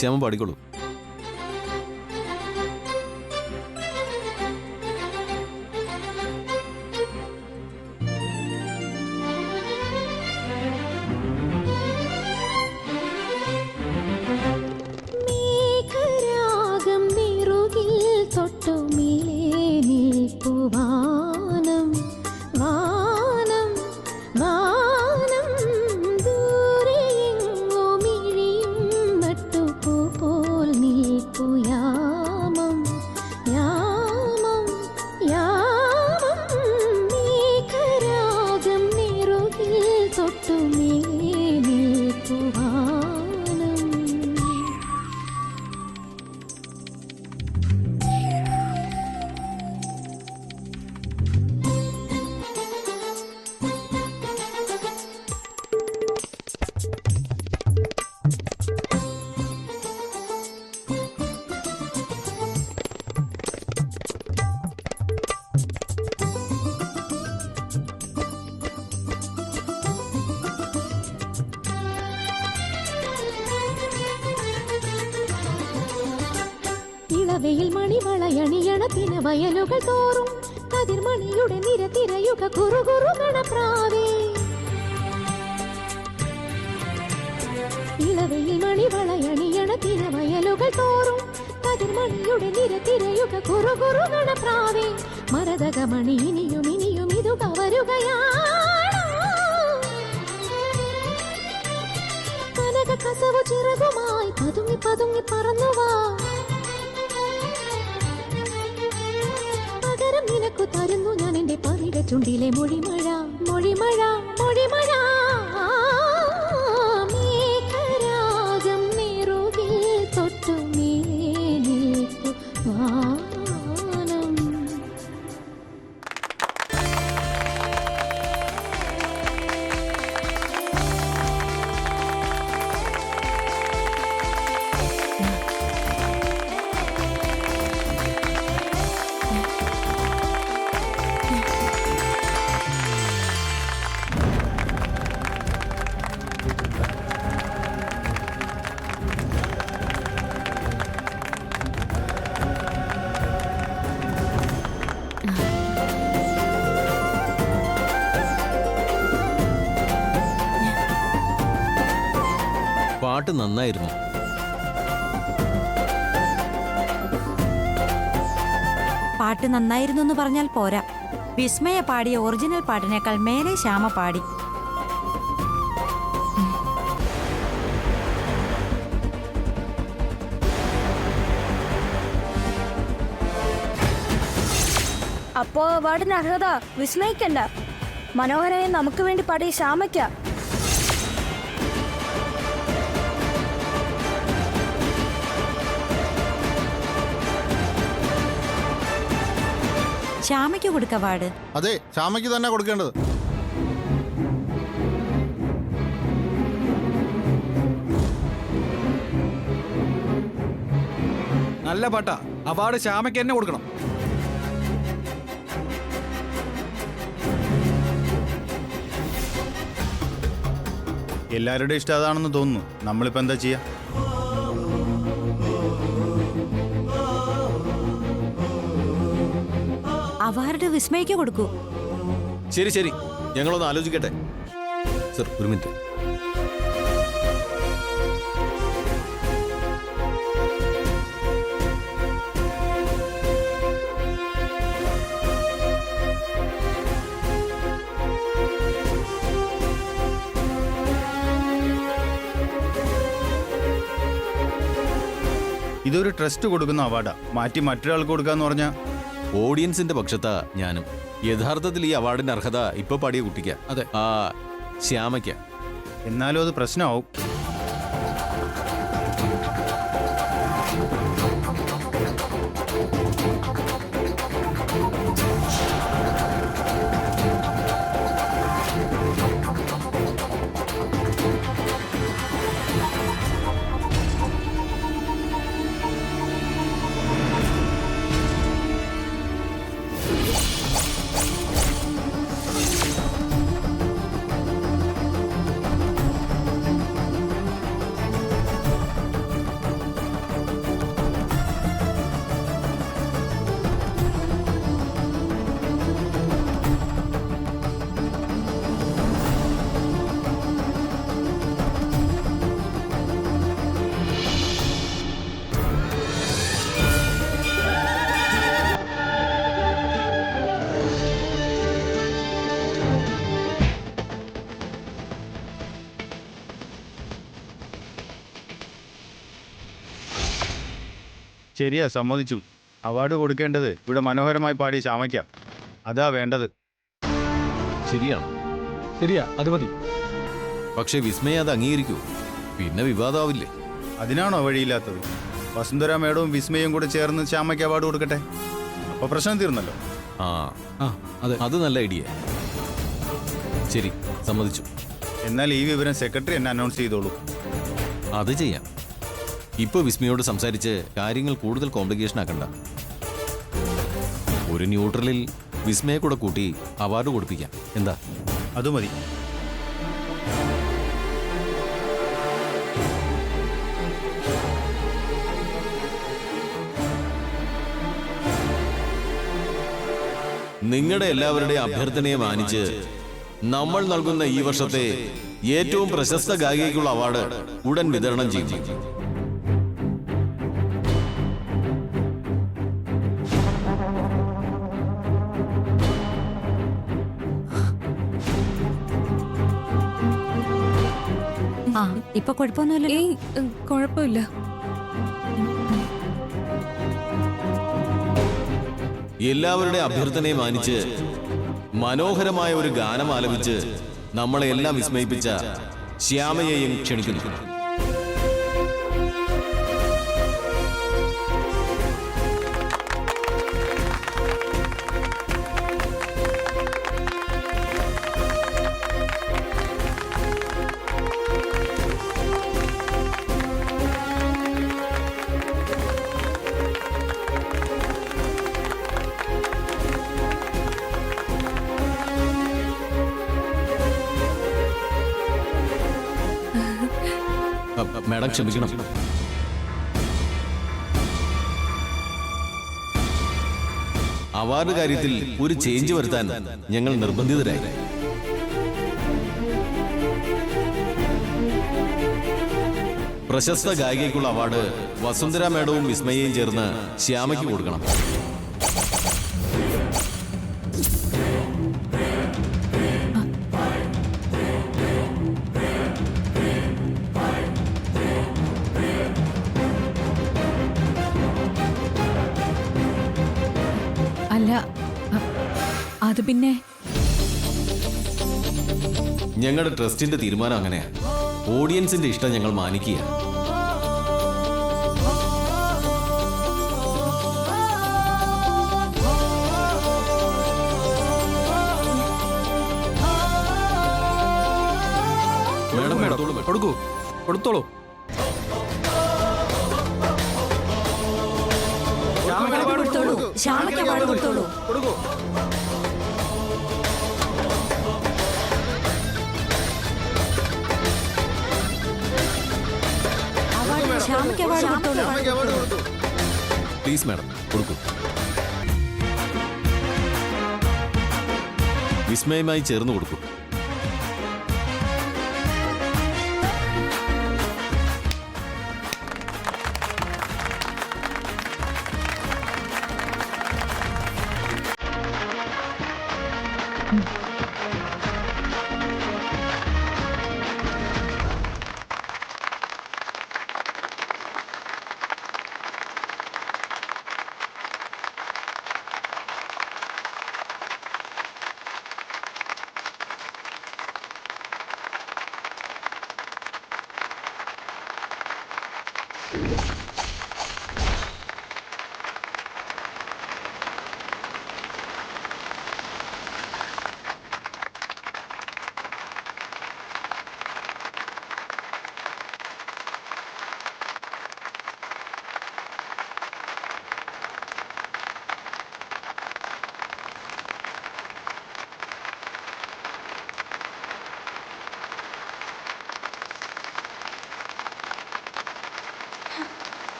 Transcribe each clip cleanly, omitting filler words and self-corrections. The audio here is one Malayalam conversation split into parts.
ശ്യാമം പാടിക്കോളൂ. വെയിൽ മണിവളയണിയണ പിന വയലുകൾ തോറും കതിർമണിയുടെ നിരതിരയുക കുറുകുറു ഗണപ്രാവേ. ഇളവെയിൽ മണിവളയണിയണ പിന വയലുകൾ തോറും കതിർമണിയുടെ നിരതിരയുക കുറുകുറു ഗണപ്രാവേ. മരതകമണി ഇനിയും ഇനിയും ഇതു കവരുകയാണ്. കനക കസവു ചിറകുമായി പതുങ്ങി പതുങ്ങി പറന്നുവാ. നിനക്കു തരുന്നു ഞാൻ എന്റെ പവിഴ ചുണ്ടിലെ മൊഴിമഴ മൊഴിമഴ മൊഴിമഴ. മേഘരാഗം നെറുകിൽ തൊട്ടു നിൽക്കു വാനം. പാട്ട് നന്നായിരുന്നു. പാട്ട് നന്നായിരുന്നു എന്ന് പറഞ്ഞാൽ പോരാ. വിസ്മയ പാടിയ ഒറിജിനൽ പാട്ടിനേക്കാൾ മേലെ ശ്യാമ പാടി. അപ്പോ അവാർഡിന് അർഹത വിസ്മയിക്കണ്ട. മനോഹരനെ നമുക്ക് വേണ്ടി പാടിയ ശ്യാമയ്ക്ക. ശ്യാമയ്ക്ക് കൊടുക്ക അവാർഡ്. അതെ, ശ്യാമയ്ക്ക് തന്നെ കൊടുക്കേണ്ടത്. നല്ല പാട്ടാ, അവാർഡ് ശ്യാമയ്ക്ക് തന്നെ കൊടുക്കണം. എല്ലാവരുടെയും ഇഷ്ടം അതാണെന്ന് തോന്നുന്നു. നമ്മളിപ്പോ എന്താ ചെയ്യാ? അവാർഡ് വിസ്മയ്ക്ക് കൊടുക്കൂ. ശരി ശരി, ഞങ്ങളൊന്ന് ആലോചിക്കട്ടെ. സർ, ഒരു മിനിറ്റ്. ഇതൊരു ട്രസ്റ്റ് കൊടുക്കുന്ന അവാർഡാ. മാറ്റി മറ്റൊരാൾക്ക് കൊടുക്കാന്ന് പറഞ്ഞാ ഓഡിയൻസിന്റെ പക്ഷത്താ ഞാനും. യഥാർത്ഥത്തിൽ ഈ അവാർഡിന്റെ അർഹത ഇപ്പൊ പാടിയ കുട്ടിക്ക. അതെ, ശ്യാമയ്ക്ക. എന്നാലും അത് പ്രശ്നമാവും. ശരിയാ, സമ്മതിച്ചു. അവാർഡ് കൊടുക്കേണ്ടത് ഇവിടെ മനോഹരമായി പാടിയ ശ്യാമയ്ക്ക. അതാ വേണ്ടത്. ശരിയാണ്. ശരിയാ, അത് മതി. പക്ഷെ വിസ്മയ അത് അംഗീകരിക്കൂ, പിന്നെ വിവാദമാവില്ലേ? അതിനാണോ വഴിയില്ലാത്തത്? വസുന്ധര മേഡവും വിസ്മയും കൂടെ ചേർന്ന് ശ്യാമയ്ക്ക് അവാർഡ് കൊടുക്കട്ടെ. അപ്പോൾ പ്രശ്നം തീർന്നല്ലോ. ആ, ആ അതെ. അത് നല്ല ഐഡിയ. ശരി, സമ്മതിച്ചു. എന്നാൽ ഈ വിവരം സെക്രട്ടറി എന്നെ അനൗൺസ് ചെയ്തോളൂ. അത് ചെയ്യാം. ഇപ്പോൾ വിസ്മയോട് സംസാരിച്ച് കാര്യങ്ങൾ കൂടുതൽ കോംപ്ലിക്കേഷൻ ആക്കണ്ട. ഒരു ന്യൂട്രലിൽ വിസ്മയെ കൂടെ കൂട്ടി അവാർഡ് കൊടുപ്പിക്കാം. എന്താ? അത് മതി. നിങ്ങളുടെ എല്ലാവരുടെയും അഭ്യർത്ഥനയെ മാനിച്ച് നമ്മൾ നൽകുന്ന ഈ വർഷത്തെ ഏറ്റവും പ്രശസ്ത ഗായികയ്ക്കുള്ള അവാർഡ് ഉടൻ വിതരണം ചെയ്യും. ആ ഇപ്പൊ കുഴപ്പമൊന്നുമില്ലല്ലോ. കുഴപ്പമില്ല. എല്ലാവരുടെ അഭ്യർത്ഥനയെ മാനിച്ച് മനോഹരമായ ഒരു ഗാനം ആലപിച്ച് നമ്മളെ എല്ലാം വിസ്മയിപ്പിച്ച ശ്യാമയെയും ക്ഷണിക്കുന്നു. മാഡം ക്ഷമിക്കണം. അവാർഡ് കാര്യത്തിൽ ഒരു ചേഞ്ച് വരുത്താൻ ഞങ്ങൾ നിർബന്ധിതരായി. പ്രശസ്ത ഗായികയ്ക്കുള്ള അവാർഡ് വസുന്ധര മേഡവും വിസ്മയയും ചേർന്ന് ശ്യാമയ്ക്ക് കൊടുക്കണം. അല്ല, അത് പിന്നെ ഞങ്ങളുടെ ട്രസ്റ്റിന്റെ തീരുമാനം അങ്ങനെയാണ്. ഓഡിയൻസിന്റെ ഇഷ്ടം ഞങ്ങൾ മാനിക്കുക. മേഡം മേഡത്തോളൂ, കൊടുക്കൂ, കൊടുത്തോളൂ. ശ്യാമയ്ക്ക് അവാർഡ് കൊടുത്തോളൂ. കൊടുക്കൂ. ശ്യാമയ്ക്ക് അവാർഡ് കൊടുത്തോളൂ. പ്ലീസ് മാഡം കൊടുക്കൂ. വിസ്മയമായി ചേർന്ന് കൊടുക്കൂ.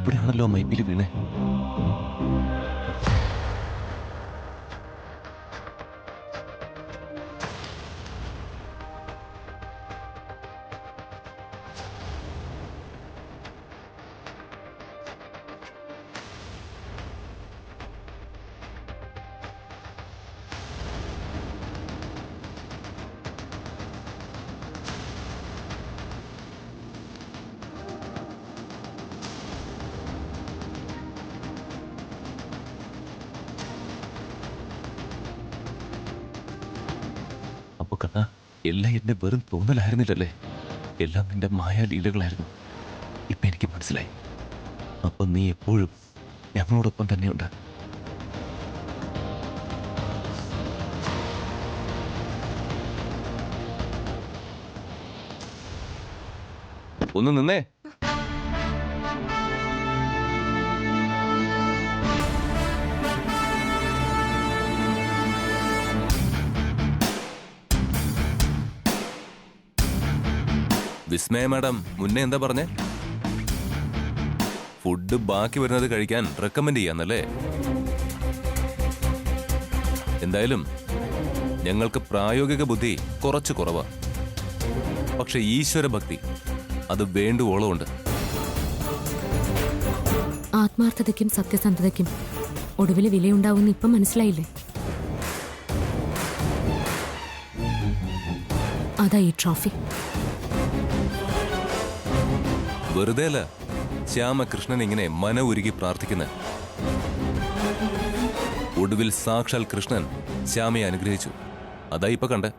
ഇവിടെയാണല്ലോ മൈപ്പിൽ വീണേ. അപ്പൊ കണ്ണാ, എല്ലാം എന്റെ വെറും തോന്നലായിരുന്നില്ലല്ലേ, എല്ലാം നിന്റെ മായാലീലകളായിരുന്നു. ഇപ്പൊ എനിക്ക് മനസ്സിലായി. അപ്പൊ നീ എപ്പോഴും ഞങ്ങളോടൊപ്പം തന്നെയുണ്ട്. ഒന്ന് നിന്നേ. വിസ്മയ മാഡം മുന്നേ എന്താ പറഞ്ഞേ? ഫുഡ് ബാക്കി വരുന്നത് കഴിക്കാൻ റെക്കമെൻഡ് ചെയ്യാന്നല്ലേ? എന്തായാലും ഞങ്ങൾക്ക് പ്രായോഗിക ബുദ്ധി കുറച്ച് കുറവാ. പക്ഷെ ഈശ്വര ഭക്തി അത് വേണ്ടുവോളമുണ്ട്. ആത്മാർത്ഥതയ്ക്കും സത്യസന്ധതയ്ക്കും ഒടുവിൽ വിലയുണ്ടാവുമെന്ന് ഇപ്പം മനസ്സിലായില്ലേ? അതാ ഈ ട്രോഫി. വെറുതെ അല്ല ശ്യാമകൃഷ്ണൻ ഇങ്ങനെ മന ഉരുകി പ്രാർത്ഥിക്കുന്നത്. ഒടുവിൽ സാക്ഷാൽ കൃഷ്ണൻ ശ്യാമയെ അനുഗ്രഹിച്ചു. അതാ ഇപ്പൊ കണ്ടേ.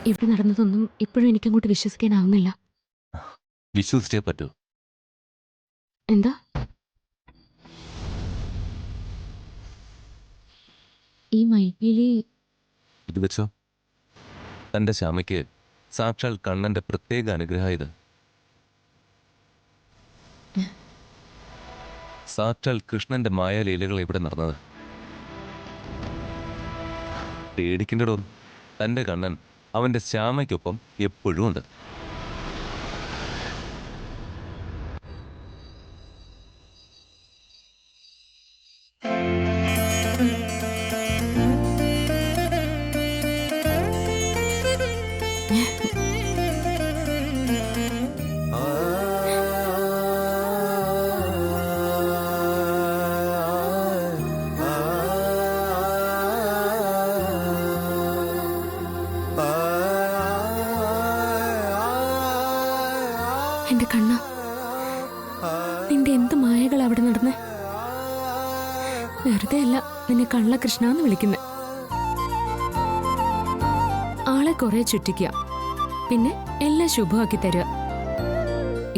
ഇവിടെ നടന്നതൊന്നും ഇപ്പോഴും എനിക്കങ്ങോട്ട് വിശ്വസിക്കാനാവുന്നില്ല. വിശ്വസിച്ചേ പറ്റൂ. എന്താ? ഈ മൈപ്പിലി ഇത് വെച്ചോ. തന്റെ ശ്യാമയ്ക്ക് സാക്ഷാൽ കണ്ണന്റെ പ്രത്യേക അനുഗ്രഹം ഇത്. സാക്ഷാൽ കൃഷ്ണന്റെ മായാലീലകൾ ഇവിടെ നടന്നത്. പേടിക്കണ്ടോ, തന്റെ കണ്ണൻ അവന്റെ ശ്യാമയ്ക്കൊപ്പം എപ്പോഴും ഉണ്ട്. എന്റെ കണ്ണ, നിന്റെ എന്ത് മായകൾ അവിടെ നടന്നേ. വെറുതെ അല്ല നിന്നെ കള്ളകൃഷ്ണ എന്ന് വിളിക്കുന്നെ. ആളെ കുറെ ചുറ്റിക്കുക, പിന്നെ എല്ലാം ശുഭമാക്കി തരിക.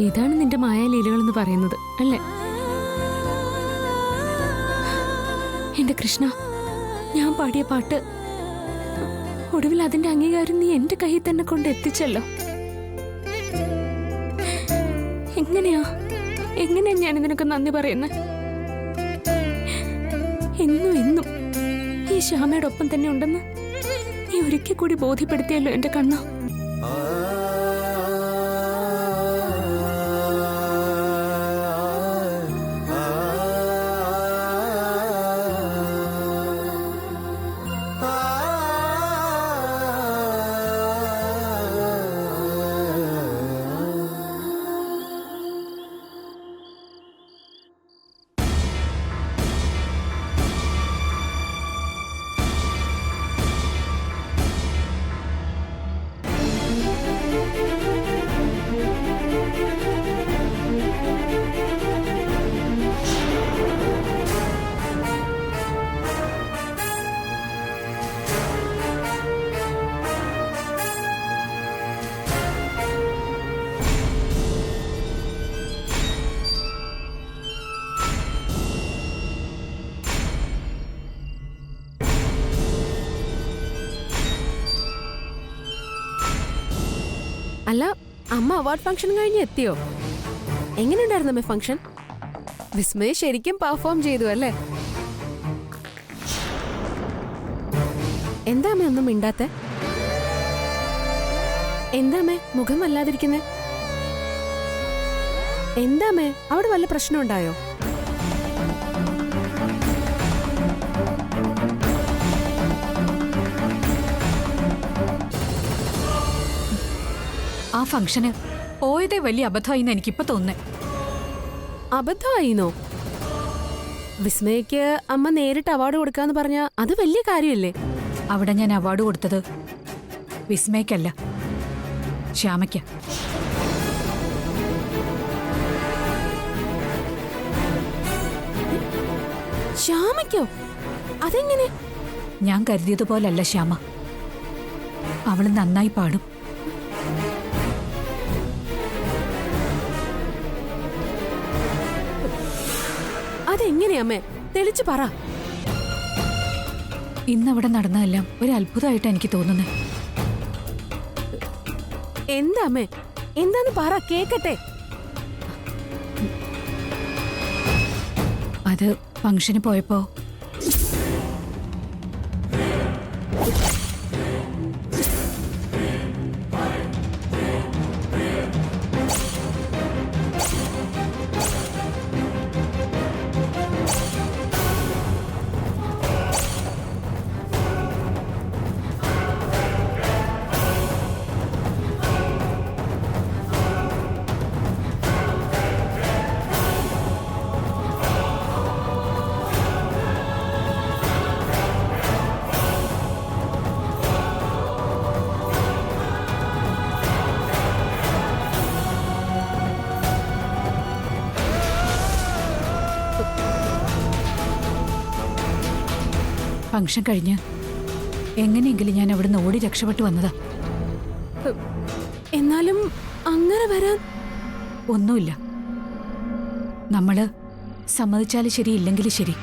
ഇതാണ് നിന്റെ മായാലീലകൾ എന്ന് പറയുന്നത് അല്ലേ? എന്റെ കൃഷ്ണ, ഞാൻ പാടിയ പാട്ട് ഒടുവിൽ അതിന്റെ അംഗീകാരം നീ എന്റെ കയ്യിൽ തന്നെ കൊണ്ട് എത്തിച്ചല്ലോ. എങ്ങനെയാ ഞാൻ ഇതിനൊക്കെ നന്ദി പറയുന്നത്? എന്നും എന്നും ഈ ശ്യാമയുടെ ഒപ്പം തന്നെ ഉണ്ടെന്ന് നീ ഒരിക്കൽ കൂടി ബോധ്യപ്പെടുത്തിയല്ലോ എന്റെ കണ്ണ. അല്ല, അമ്മ അവാർഡ് ഫംഗ്ഷൻ കഴിഞ്ഞ് എത്തിയോ? എങ്ങനെയുണ്ടായിരുന്നു അമ്മ ഫംഗ്ഷൻ? വിസ്മയ ശരിക്കും പെർഫോം ചെയ്തു അല്ലേ? എന്താമേ ഒന്നും മിണ്ടാത്തെ? എന്താമേ മുഖം വല്ലാതിരിക്കുന്നേ? എന്താമേ അവിടെ വല്ല പ്രശ്നം ഉണ്ടായോ? ആ ഫംഗ്ഷന് പോയതേ വലിയ അബദ്ധമായിന്ന് എനിക്കിപ്പോ തോന്നുന്നേ. അബദ്ധമായിന്നോ? വിസ്മയക്ക് അമ്മ നേരിട്ട് അവാർഡ് കൊടുക്കാന്ന് പറഞ്ഞ അത് വലിയ കാര്യമല്ലേ? അവിടെ ഞാൻ അവാർഡ് കൊടുത്തത് വിസ്മയ്ക്കല്ല, ശ്യാമയ്ക്ക. ശ്യാമയ്ക്കോ? അതെങ്ങനെ? ഞാൻ കരുതിയതുപോലല്ല ശ്യാമ. അവള് നന്നായി പാടും. അതെങ്ങനെയമ്മേ? തെളിച്ചു പറ. ഇന്നവിടെ നടന്നതെല്ലാം ഒരു അത്ഭുതമായിട്ട് എനിക്ക് തോന്നുന്നേ. എന്താ അമ്മേ? എന്താന്ന് പറ, കേക്കട്ടെ. അത് ഫംഗ്ഷന് പോയപ്പോ ഫംഗ്ഷൻ കഴിഞ്ഞ് എങ്ങനെയെങ്കിലും ഞാൻ അവിടുന്ന് ഓടി രക്ഷപ്പെട്ടു വന്നതാ. എന്നാലും അങ്ങനെ വരാൻ ഒന്നുമില്ല. നമ്മള് സമ്മതിച്ചാലും ശരി, ഇല്ലെങ്കിലും ശരി,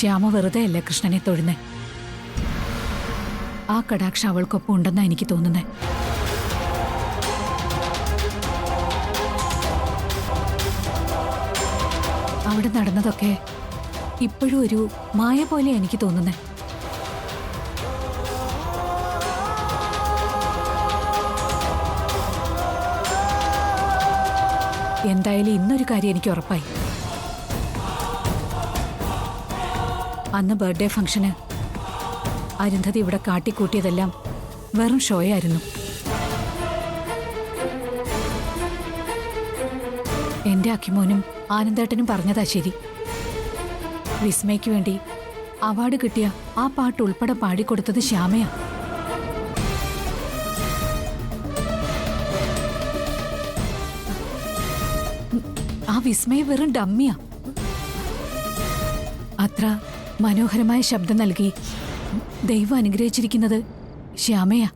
ശ്യാമ വെറുതെ അല്ല കൃഷ്ണനെ തൊഴുന്നേ. ആ കടാക്ഷം അവൾക്കൊപ്പം ഉണ്ടെന്നാ എനിക്ക് തോന്നുന്നേ. അവിടെ നടന്നതൊക്കെ ഇപ്പോഴും ഒരു മായ പോലെ എനിക്ക് തോന്നുന്നേ. എന്തായാലും ഇന്നൊരു കാര്യം എനിക്ക് ഉറപ്പായി. അന്ന് ബർത്ത്ഡേ ഫംഗ്ഷന് അരുന്ധതി ഇവിടെ കാട്ടിക്കൂട്ടിയതെല്ലാം വെറും ഷോയായിരുന്നു. എന്റെ അക്കിമോനും ആനന്ദേട്ടനും പറഞ്ഞതാ ശരി. വിസ്മയ്ക്ക് വേണ്ടി അവാർഡ് കിട്ടിയ ആ പാട്ട് ഉൾപ്പെടെ പാടിക്കൊടുത്തത് ശ്യാമയാ. ആ വിസ്മയ വെറും ഡമ്മിയാ. അത്ര മനോഹരമായ ശബ്ദം നൽകി ദൈവം അനുഗ്രഹിച്ചിരിക്കുന്നത് ശ്യാമയാ.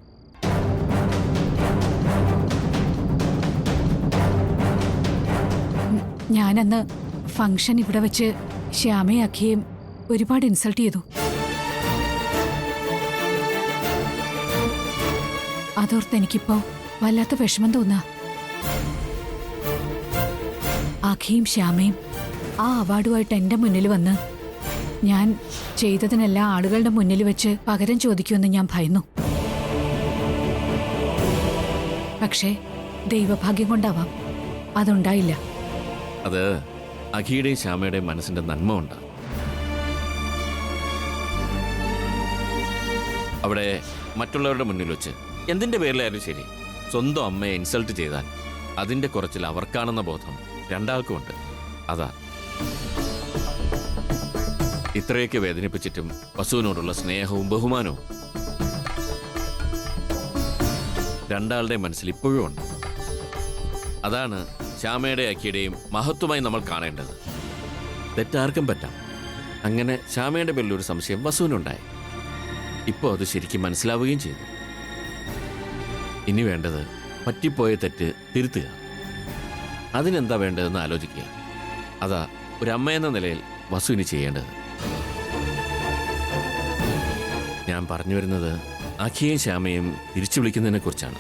ഞാനന്ന് ഫംഗ്ഷൻ ഇവിടെ വെച്ച് ശ്യാമയാക്കിയും ഒരുപാട് ഇൻസൾട്ട് ചെയ്തു. അതോർത്ത് എനിക്കിപ്പോ വല്ലാത്ത വിഷമം തോന്നാ. അഖിയും ശ്യാമയും ആ അവാർഡുമായിട്ട് എന്റെ മുന്നിൽ വന്ന് ഞാൻ ചെയ്തതിനെല്ലാം ആളുകളുടെ മുന്നിൽ വെച്ച് പകരം ചോദിക്കുമെന്ന് ഞാൻ ഭയന്നു. പക്ഷേ ദൈവഭാഗ്യം കൊണ്ടാവാം അതുണ്ടായില്ല. അത് അഖിയുടെയും ശ്യാമയുടെയും മനസ്സിന്റെ നന്മ ഉണ്ടാകും. അവിടെ മറ്റുള്ളവരുടെ മുന്നിൽ വെച്ച് എന്തിന്റെ പേരിലായാലും ശരി സ്വന്തം അമ്മയെ ഇൻസൾട്ട് ചെയ്താൽ അതിന്റെ കുറച്ചിൽ അവർക്കാണെന്ന ബോധം രണ്ടാൾക്കുമുണ്ട്. അതാ ഇത്രയൊക്കെ വേദനിപ്പിച്ചിട്ടും വസുവിനോടുള്ള സ്നേഹവും ബഹുമാനവും രണ്ടാളുടെ മനസ്സിൽ ഇപ്പോഴും ഉണ്ട്. അതാണ് ശ്യാമയുടെ അഖിയുടെയും മഹത്വമായി നമ്മൾ കാണേണ്ടത്. തെറ്റാർക്കും പറ്റാം. അങ്ങനെ ശ്യാമയുടെ പേരിൽ ഒരു സംശയം വസുവിനുണ്ടായി. ഇപ്പോൾ അത് ശരിക്കും മനസ്സിലാവുകയും ചെയ്തു. ഇനി വേണ്ടത് പറ്റിപ്പോയ തെറ്റ് തിരുത്തുക. അതിനെന്താ വേണ്ടതെന്ന് ആലോചിക്കുക. അതാ ഒരു അമ്മയെന്ന നിലയിൽ വസുവിന് ചെയ്യേണ്ടത്. ഞാൻ പറഞ്ഞു വരുന്നത് അഖിയെയും ശ്യാമയും തിരിച്ചു വിളിക്കുന്നതിനെ കുറിച്ചാണ്.